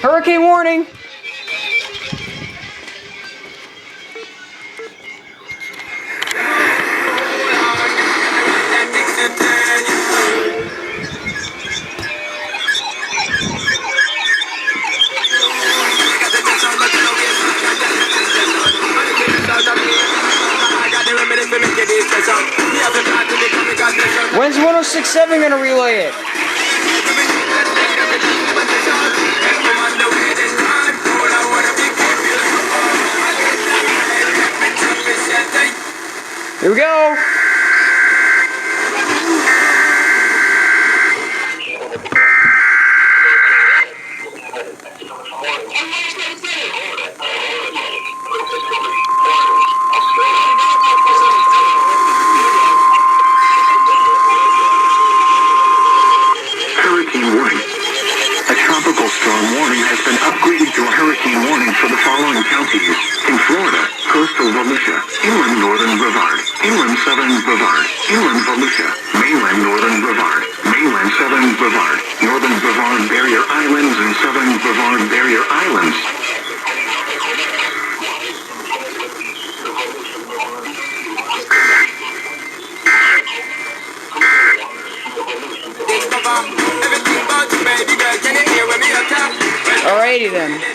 Hurricane warning! When's 106.7 gonna relay it? Here we go! Hurricane warning. A tropical storm warning has been upgraded to a hurricane warning for the following counties. In Florida, coastal Volusia, inland northern Brevard, inland southern Brevard, inland Volusia, mainland northern Brevard, mainland southern Brevard, northern Brevard barrier islands and southern Brevard barrier islands. Alrighty then.